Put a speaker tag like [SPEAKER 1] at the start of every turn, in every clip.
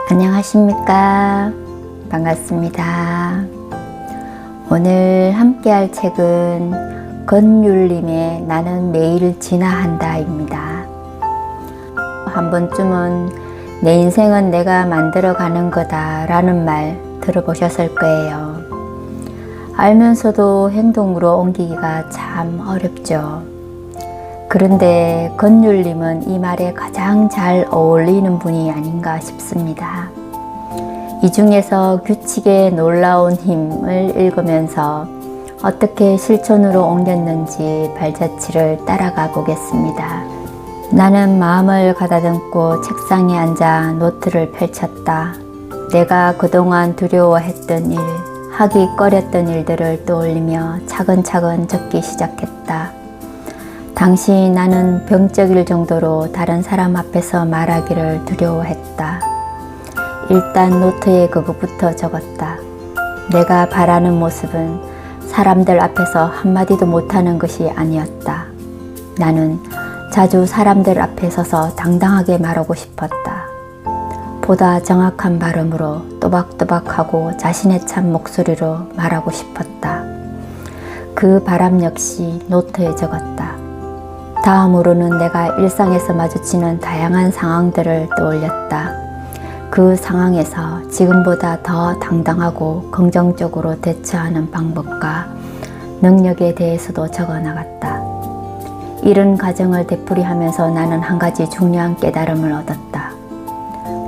[SPEAKER 1] 안녕하십니까. 반갑습니다. 오늘 함께 할 책은 권율님의 나는 매일 진화한다 입니다. 한 번쯤은 내 인생은 내가 만들어가는 거다 라는 말 들어보셨을 거예요. 알면서도 행동으로 옮기기가 참 어렵죠. 그런데 권율님은 이 말에 가장 잘 어울리는 분이 아닌가 싶습니다. 이 중에서 규칙의 놀라운 힘을 읽으면서 어떻게 실천으로 옮겼는지 발자취를 따라가 보겠습니다. 나는 마음을 가다듬고 책상에 앉아 노트를 펼쳤다. 내가 그동안 두려워했던 일, 하기 꺼렸던 일들을 떠올리며 차근차근 적기 시작했다. 당시 나는 병적일 정도로 다른 사람 앞에서 말하기를 두려워했다. 일단 노트에 그것부터 적었다. 내가 바라는 모습은 사람들 앞에서 한마디도 못하는 것이 아니었다. 나는 자주 사람들 앞에 서서 당당하게 말하고 싶었다. 보다 정확한 발음으로 또박또박하고 자신의 참 목소리로 말하고 싶었다. 그 바람 역시 노트에 적었다. 다음으로는 내가 일상에서 마주치는 다양한 상황들을 떠올렸다. 그 상황에서 지금보다 더 당당하고 긍정적으로 대처하는 방법과 능력에 대해서도 적어나갔다. 이런 과정을 되풀이하면서 나는 한 가지 중요한 깨달음을 얻었다.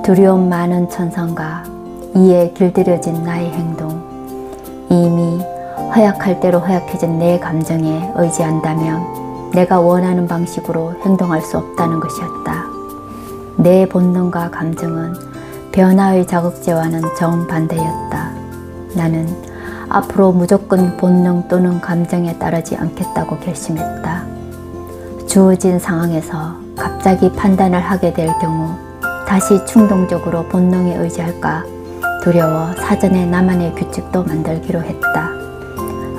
[SPEAKER 1] 두려움 많은 천성과 이에 길들여진 나의 행동, 이미 허약할 대로 허약해진 내 감정에 의지한다면 내가 원하는 방식으로 행동할 수 없다는 것이었다. 내 본능과 감정은 변화의 자극제와는 정반대였다. 나는 앞으로 무조건 본능 또는 감정에 따르지 않겠다고 결심했다. 주어진 상황에서 갑자기 판단을 하게 될 경우 다시 충동적으로 본능에 의지할까 두려워 사전에 나만의 규칙도 만들기로 했다.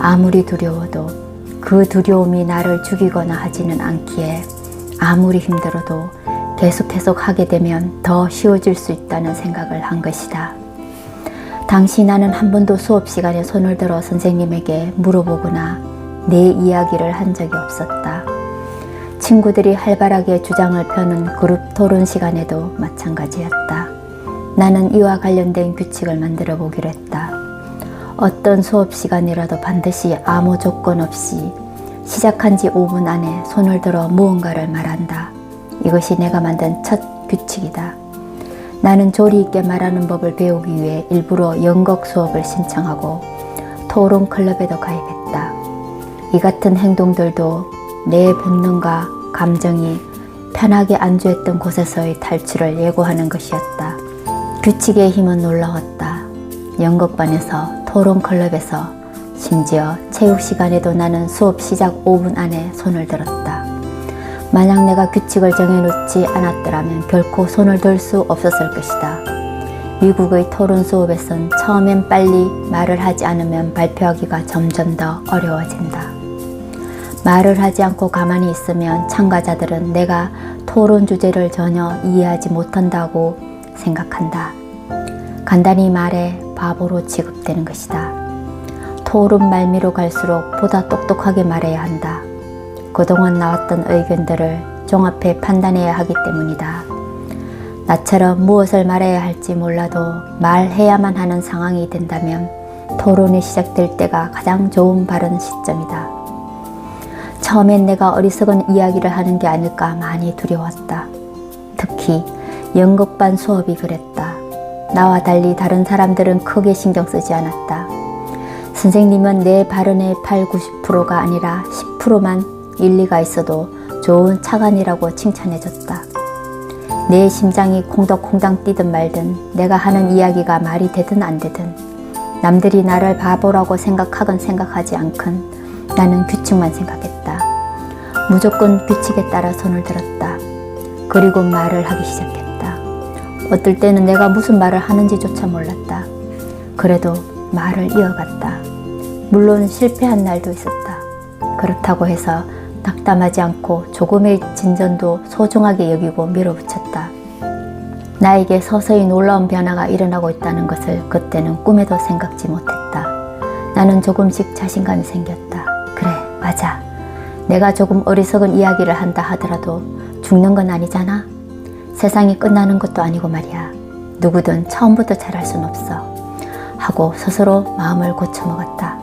[SPEAKER 1] 아무리 두려워도 그 두려움이 나를 죽이거나 하지는 않기에 아무리 힘들어도 계속 하게 되면 더 쉬워질 수 있다는 생각을 한 것이다. 당시 나는 한 번도 수업 시간에 손을 들어 선생님에게 물어보거나 내 이야기를 한 적이 없었다. 친구들이 활발하게 주장을 펴는 그룹 토론 시간에도 마찬가지였다. 나는 이와 관련된 규칙을 만들어 보기로 했다. 어떤 수업 시간이라도 반드시 아무 조건 없이 시작한 지 5분 안에 손을 들어 무언가를 말한다. 이것이 내가 만든 첫 규칙이다. 나는 조리 있게 말하는 법을 배우기 위해 일부러 연극 수업을 신청하고 토론 클럽에도 가입했다. 이 같은 행동들도 내 본능과 감정이 편하게 안주했던 곳에서의 탈출을 예고하는 것이었다. 규칙의 힘은 놀라웠다. 연극반에서 토론 클럽에서 심지어 체육 시간에도 나는 수업 시작 5분 안에 손을 들었다. 만약 내가 규칙을 정해놓지 않았더라면 결코 손을 들 수 없었을 것이다. 미국의 토론 수업에선 처음엔 빨리 말을 하지 않으면 발표하기가 점점 더 어려워진다. 말을 하지 않고 가만히 있으면 참가자들은 내가 토론 주제를 전혀 이해하지 못한다고 생각한다. 간단히 말해 바보로 취급되는 것이다. 토론 말미로 갈수록 보다 똑똑하게 말해야 한다. 그동안 나왔던 의견들을 종합해 판단해야 하기 때문이다. 나처럼 무엇을 말해야 할지 몰라도 말해야만 하는 상황이 된다면 토론이 시작될 때가 가장 좋은 바른 시점이다. 처음엔 내가 어리석은 이야기를 하는 게 아닐까 많이 두려웠다. 특히 연극반 수업이 그랬다. 나와 달리 다른 사람들은 크게 신경 쓰지 않았다. 선생님은 내 발언의 80~90%가 아니라 10%만 일리가 있어도 좋은 차관이라고 칭찬해줬다. 내 심장이 콩덕콩당 뛰든 말든 내가 하는 이야기가 말이 되든 안 되든 남들이 나를 바보라고 생각하건 생각하지 않건 나는 규칙만 생각했다. 무조건 규칙에 따라 손을 들었다. 그리고 말을 하기 시작했다. 어떨 때는 내가 무슨 말을 하는지조차 몰랐다. 그래도 말을 이어갔다. 물론 실패한 날도 있었다. 그렇다고 해서 낙담하지 않고 조금의 진전도 소중하게 여기고 밀어붙였다. 나에게 서서히 놀라운 변화가 일어나고 있다는 것을 그때는 꿈에도 생각지 못했다. 나는 조금씩 자신감이 생겼다. 그래, 맞아. 내가 조금 어리석은 이야기를 한다 하더라도 죽는 건 아니잖아. 세상이 끝나는 것도 아니고 말이야. 누구든 처음부터 잘할 순 없어. 하고 스스로 마음을 고쳐먹었다.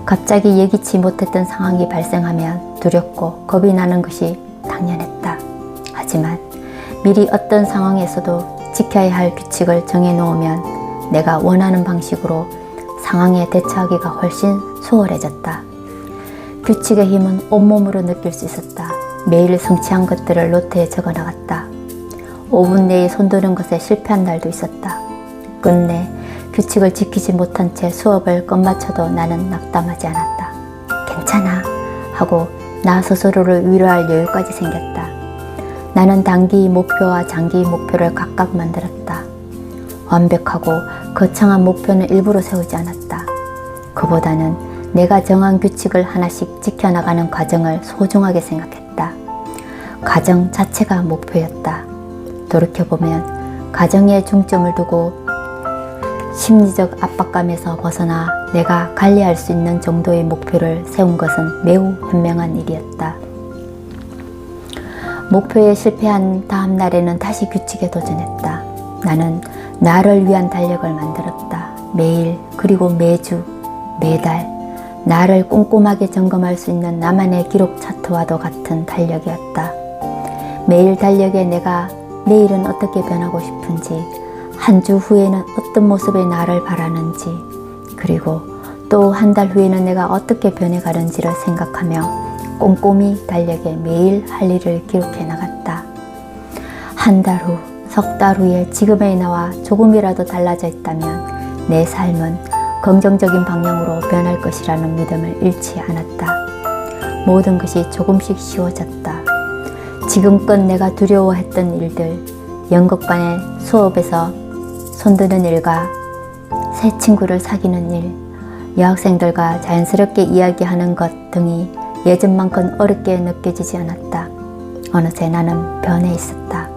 [SPEAKER 1] 갑자기 예기치 못했던 상황이 발생하면 두렵고 겁이 나는 것이 당연했다. 하지만 미리 어떤 상황에서도 지켜야 할 규칙을 정해놓으면 내가 원하는 방식으로 상황에 대처하기가 훨씬 수월해졌다. 규칙의 힘은 온몸으로 느낄 수 있었다. 매일 성취한 것들을 노트에 적어나갔다. 5분 내에 손드는 것에 실패한 날도 있었다. 끝내 규칙을 지키지 못한 채 수업을 끝마쳐도 나는 낙담하지 않았다. 괜찮아 하고 나 스스로를 위로할 여유까지 생겼다. 나는 단기 목표와 장기 목표를 각각 만들었다. 완벽하고 거창한 목표는 일부러 세우지 않았다. 그보다는 내가 정한 규칙을 하나씩 지켜나가는 과정을 소중하게 생각했다. 과정 자체가 목표였다. 돌이켜보면 과정에 중점을 두고 심리적 압박감에서 벗어나 내가 관리할 수 있는 정도의 목표를 세운 것은 매우 현명한 일이었다. 목표에 실패한 다음 날에는 다시 규칙에 도전했다. 나는 나를 위한 달력을 만들었다. 매일 그리고 매주, 매달 나를 꼼꼼하게 점검할 수 있는 나만의 기록 차트와도 같은 달력이었다. 매일 달력에 내가 내일은 어떻게 변하고 싶은지, 한 주 후에는 어떤 모습의 나를 바라는지, 그리고 또 한 달 후에는 내가 어떻게 변해가는지를 생각하며 꼼꼼히 달력에 매일 할 일을 기록해 나갔다. 한 달 후, 석 달 후에 지금의 나와 조금이라도 달라져 있다면 내 삶은 긍정적인 방향으로 변할 것이라는 믿음을 잃지 않았다. 모든 것이 조금씩 쉬워졌다. 지금껏 내가 두려워했던 일들, 연극반의 수업에서 손드는 일과 새 친구를 사귀는 일, 여학생들과 자연스럽게 이야기하는 것 등이 예전만큼 어렵게 느껴지지 않았다. 어느새 나는 변해 있었다.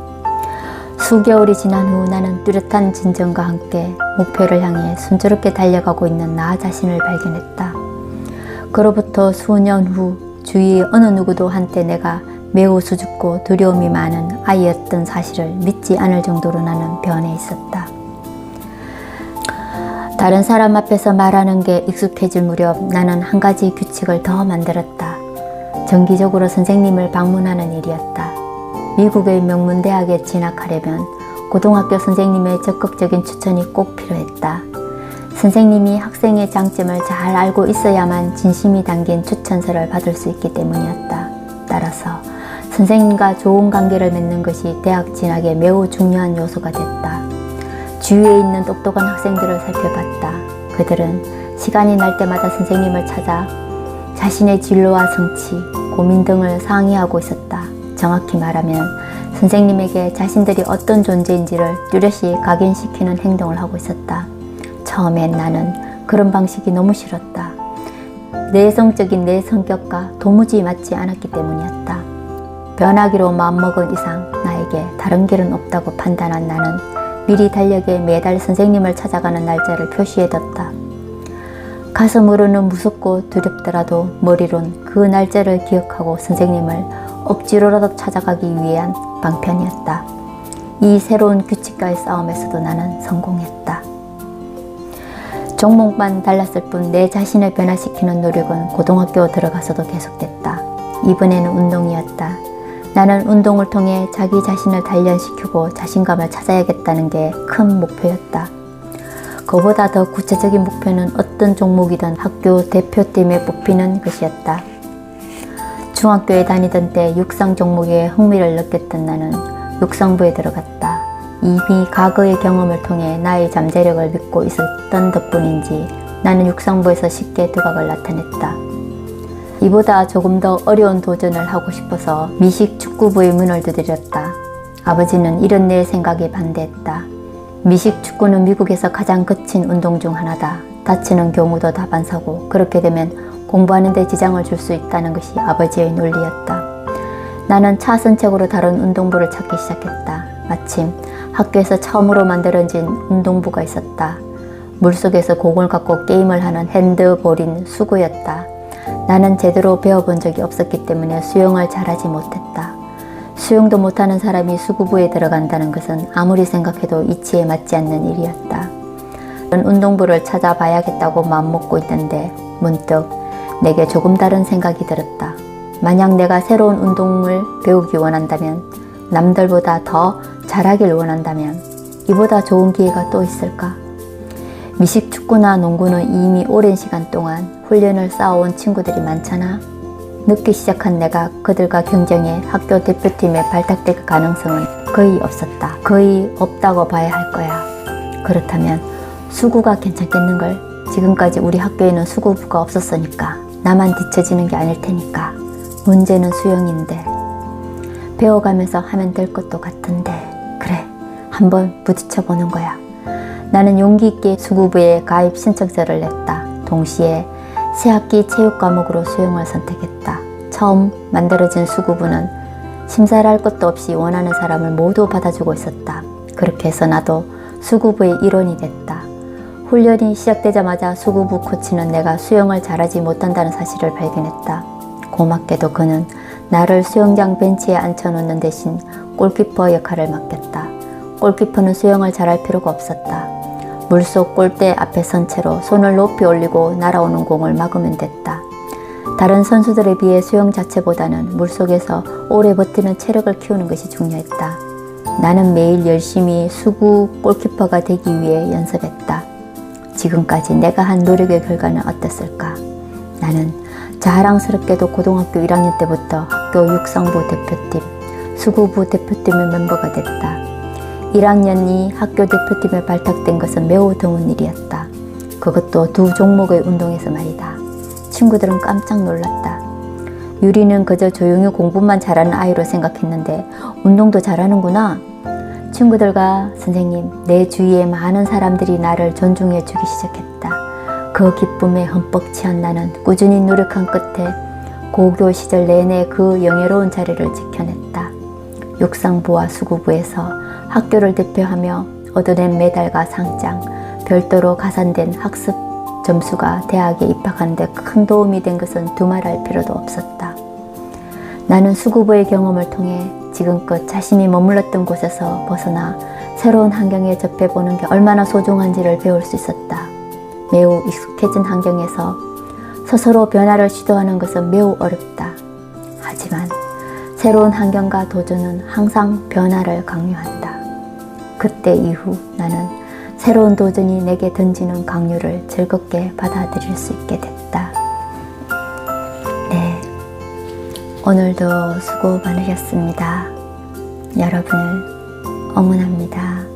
[SPEAKER 1] 수개월이 지난 후 나는 뚜렷한 진정과 함께 목표를 향해 순조롭게 달려가고 있는 나 자신을 발견했다. 그로부터 수년 후 주위의 어느 누구도 한때 내가 매우 수줍고 두려움이 많은 아이였던 사실을 믿지 않을 정도로 나는 변해 있었다. 다른 사람 앞에서 말하는 게 익숙해질 무렵 나는 한 가지 규칙을 더 만들었다. 정기적으로 선생님을 방문하는 일이었다. 미국의 명문대학에 진학하려면 고등학교 선생님의 적극적인 추천이 꼭 필요했다. 선생님이 학생의 장점을 잘 알고 있어야만 진심이 담긴 추천서를 받을 수 있기 때문이었다. 따라서 선생님과 좋은 관계를 맺는 것이 대학 진학에 매우 중요한 요소가 됐다. 주위에 있는 똑똑한 학생들을 살펴봤다. 그들은 시간이 날 때마다 선생님을 찾아 자신의 진로와 성취, 고민 등을 상의하고 있었다. 정확히 말하면 선생님에게 자신들이 어떤 존재인지를 뚜렷이 각인시키는 행동을 하고 있었다. 처음엔 나는 그런 방식이 너무 싫었다. 내성적인 내 성격과 도무지 맞지 않았기 때문이었다. 변하기로 마음먹은 이상 나에게 다른 길은 없다고 판단한 나는 미리 달력에 매달 선생님을 찾아가는 날짜를 표시해뒀다. 가슴으로는 무섭고 두렵더라도 머리론 그 날짜를 기억하고 선생님을 억지로라도 찾아가기 위한 방편이었다. 이 새로운 규칙과의 싸움에서도 나는 성공했다. 종목만 달랐을 뿐 내 자신을 변화시키는 노력은 고등학교 들어가서도 계속됐다. 이번에는 운동이었다. 나는 운동을 통해 자기 자신을 단련시키고 자신감을 찾아야겠다는 게 큰 목표였다. 그보다 더 구체적인 목표는 어떤 종목이든 학교 대표팀에 뽑히는 것이었다. 중학교에 다니던 때 육상 종목에 흥미를 느꼈던 나는 육상부에 들어갔다. 이미 과거의 경험을 통해 나의 잠재력을 믿고 있었던 덕분인지 나는 육상부에서 쉽게 두각을 나타냈다. 이보다 조금 더 어려운 도전을 하고 싶어서 미식 축구부의 문을 두드렸다. 아버지는 이런 내 생각에 반대했다. 미식 축구는 미국에서 가장 거친 운동 중 하나다. 다치는 경우도 다반사고 그렇게 되면 공부하는 데 지장을 줄 수 있다는 것이 아버지의 논리였다. 나는 차선책으로 다른 운동부를 찾기 시작했다. 마침 학교에서 처음으로 만들어진 운동부가 있었다. 물속에서 공을 갖고 게임을 하는 핸드볼인 수구였다. 나는 제대로 배워본 적이 없었기 때문에 수영을 잘하지 못했다. 수영도 못하는 사람이 수구부에 들어간다는 것은 아무리 생각해도 이치에 맞지 않는 일이었다. 운동부를 찾아봐야겠다고 마음먹고 있는데 문득 내게 조금 다른 생각이 들었다. 만약 내가 새로운 운동을 배우기 원한다면, 남들보다 더 잘하길 원한다면 이보다 좋은 기회가 또 있을까? 미식축구나 농구는 이미 오랜 시간 동안 훈련을 쌓아온 친구들이 많잖아. 늦게 시작한 내가 그들과 경쟁해 학교 대표팀에 발탁될 가능성은 거의 없었다. 거의 없다고 봐야 할 거야. 그렇다면 수구가 괜찮겠는걸? 지금까지 우리 학교에는 수구부가 없었으니까. 나만 뒤처지는 게 아닐 테니까. 문제는 수영인데. 배워가면서 하면 될 것도 같은데. 그래, 한번 부딪혀 보는 거야. 나는 용기 있게 수구부에 가입 신청서를 냈다. 동시에 새학기 체육 과목으로 수영을 선택했다. 처음 만들어진 수구부는 심사를 할 것도 없이 원하는 사람을 모두 받아주고 있었다. 그렇게 해서 나도 수구부의 일원이 됐다. 훈련이 시작되자마자 수구부 코치는 내가 수영을 잘하지 못한다는 사실을 발견했다. 고맙게도 그는 나를 수영장 벤치에 앉혀놓는 대신 골키퍼 역할을 맡겼다. 골키퍼는 수영을 잘할 필요가 없었다. 물속 골대 앞에 선 채로 손을 높이 올리고 날아오는 공을 막으면 됐다. 다른 선수들에 비해 수영 자체보다는 물속에서 오래 버티는 체력을 키우는 것이 중요했다. 나는 매일 열심히 수구 골키퍼가 되기 위해 연습했다. 지금까지 내가 한 노력의 결과는 어땠을까? 나는 자랑스럽게도 고등학교 1학년 때부터 학교 육상부 대표팀, 수구부 대표팀의 멤버가 됐다. 1학년이 학교 대표팀에 발탁된 것은 매우 드문 일이었다. 그것도 두 종목의 운동에서 말이다. 친구들은 깜짝 놀랐다. 유리는 그저 조용히 공부만 잘하는 아이로 생각했는데 운동도 잘하는구나. 친구들과 선생님, 내 주위에 많은 사람들이 나를 존중해 주기 시작했다. 그 기쁨에 흠뻑 취한 나는 꾸준히 노력한 끝에 고교 시절 내내 그 영예로운 자리를 지켜냈다. 육상부와 수구부에서 학교를 대표하며 얻어낸 메달과 상장, 별도로 가산된 학습 점수가 대학에 입학하는 데 큰 도움이 된 것은 두말할 필요도 없었다. 나는 수구부의 경험을 통해 지금껏 자신이 머물렀던 곳에서 벗어나 새로운 환경에 접해보는 게 얼마나 소중한지를 배울 수 있었다. 매우 익숙해진 환경에서 스스로 변화를 시도하는 것은 매우 어렵다. 하지만 새로운 환경과 도전은 항상 변화를 강요한다. 그때 이후 나는 새로운 도전이 내게 던지는 강요를 즐겁게 받아들일 수 있게 됐다. 네, 오늘도 수고 많으셨습니다. 여러분을 응원합니다.